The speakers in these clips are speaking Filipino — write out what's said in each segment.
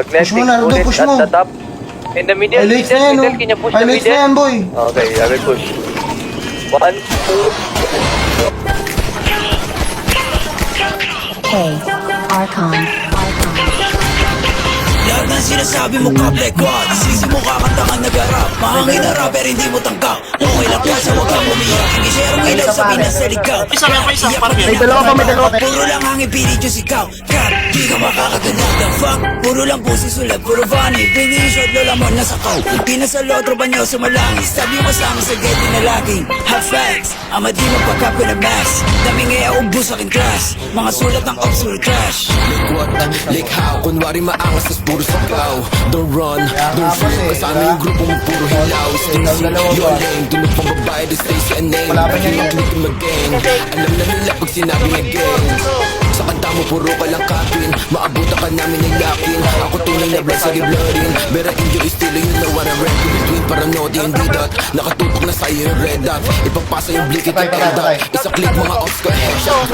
Push mo Mag-landing, na, Rudo, ulit push at the the top. In the middle, Highlights na yan, middle, can you push the Highlights na middle? yan, boy. Okay, I will push. 1, 2. Hey, Archon. Lahat ng sinasabi mo ka black one, sisi mo kakanta ka nag-arap. Mahangin na rapper hindi mo tanggap. Okay lang kasi huwag kang umiyak. Hindi serong ilaw sa Pinas sa ligaw. Isa lang pa, isa parang May dalawa pa, may dalawa pa. Puro lang hangin pilit yung sigaw. Cut, di ka makakaganap. The fuck, puro lang pusi sulat. Puro funny, bringing shot lola mo nasa kaw. Pinasalo, tropa nyo sumalangis. Sabi mo sa amin sa gate na laging hot facts. Ama di magpakap ko na max. Daming ngaya ubus aking class. Mga sulat ng obscure trash. Like how, kunwari maangas tas puro sagaw. Don't run, don't fear. Kasama yung grupo mo puro hilaw. Stay safe, you're lame. Dunod pang babae, the stay sa name. Pag-click mo gang. Alam na nila pag sinabi na gang. Sa kanta mo puro ka lang kapin. Maabutan ka namin ng lakin. Ako tunay na blood sa giblorin. Bera inyo is still you know what I rap. Between paranoid and D-dot. Nakatutok na sa'yo yung red dot. Ipagpasa yung blick at yung end-dot. Isa click mga ops ko headshot.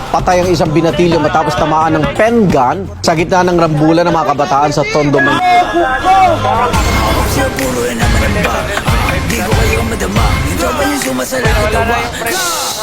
Patay ang isang binatilyo matapos tamaan ng pen gun sa gitna ng rambulan ng mga kabataan sa Tondo, Siya puro na naman ang ba. Di ko kayo madama. Yung tropa niyo sumasala ko tawa.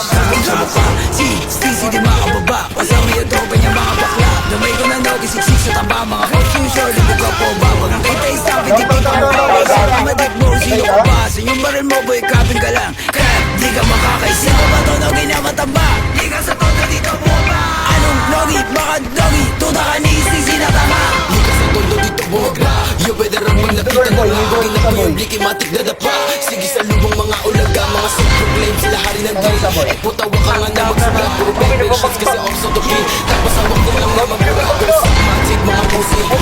Sabang sa mukha. Si Stacy di makababa. Kasama yung tropa niya mga bakla. Damay ko na nogi siksik sa tamba. Mga confusion. Hindi ko po ba. Wag ang kitay sa akin. Di ko pa. Sa madik mo. Sino ka ba? Sa inyong baril mo boy. Kapin ka lang. Crap. Di ka makakaisi. Ito ba to nogi na matamba? Di ka sa todo dito bumaba. Anong nogi? Baka nogi. Tuta ka ni Stacy na tama. Di ka sa tondo dito bumaba. You better run pag nakita na lang. Ginap mo yung blikimatik na dapa. Sige sa lubong mga ulaga. Mga self-proclaim sila hari ng day. Eh putawa ka nga na magsulat. Puro baby shots kasi off sa tupi. Tapos hawak din lang na magmura. Pero sa matik mga pussy. Yung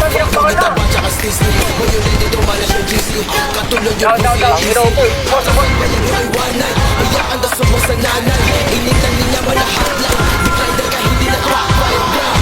gitaba tsaka Disney. Mo yun din dito mala siya GC. Katulad yung pussy. Pasabay pa yung ay one night. Iyakan na sumo sa nanay. Initan nila malahat lang. Decline ka hindi na crack fire blank.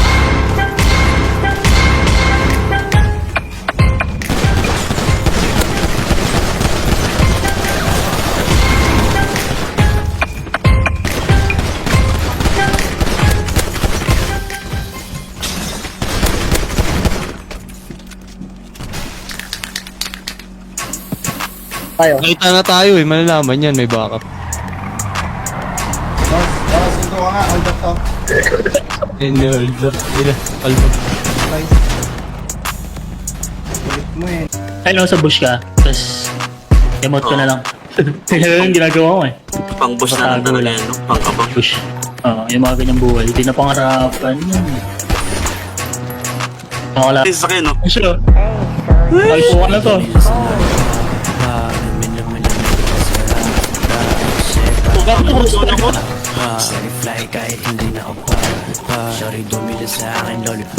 Nakita na tayo eh, malalaman yan, may backup. Boss, ito ka nga, hold up to. Hold up. Album. Ulit mo eh. Ay, sa bush ka, tapos emote ko na lang. Kaya yung ginagawa ko eh. Pang boss na lang talaga yan, no? Pang kabang. Bush. Oo, yung mga ganyang buhay. Hindi na pangarapan yun. Wala. Sa akin, no? Sure. Ay, po na to. Pugak ko, gusto na ko. Sorry fly kahit hindi na ako pa. Sorry dumila sa akin lollipop.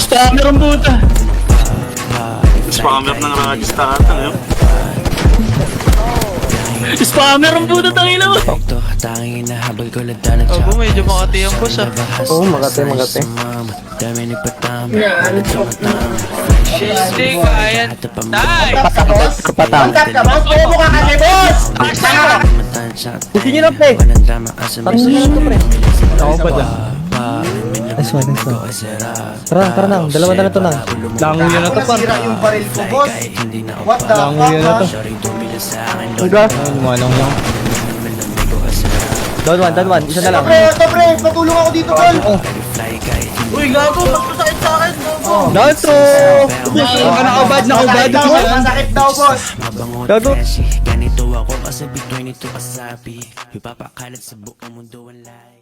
Spammer ang puta. Spammer ng ragista ata, no? Spammer ang puta, tangina mo. Tangin na habal ko lada na Opo, medyo makati ang boss, ah. Oo, magate. Dami ni patami. Hindi kaya. Tay! Kapatang. Bobo ka kasi, boss! Gusto nyo na, pre. Parang nyo na to, pre. Ako pa dyan. Nice one. Tara nang. Dalawa na to nang. Lango yan na to, par. Nasira yung baril ko, boss. What the Lango yan na to. fuck? Diba? Lumalang lang. Down one. Isa na lang. Ito, pre, patulong ako dito, tol. Uy, gago, magpasakit sa akin. Down to! Nakabad. Masakit daw, boss. Gago. Ganito ako kasi between ito kasabi. Ipapakalat sa buong mundo ang light.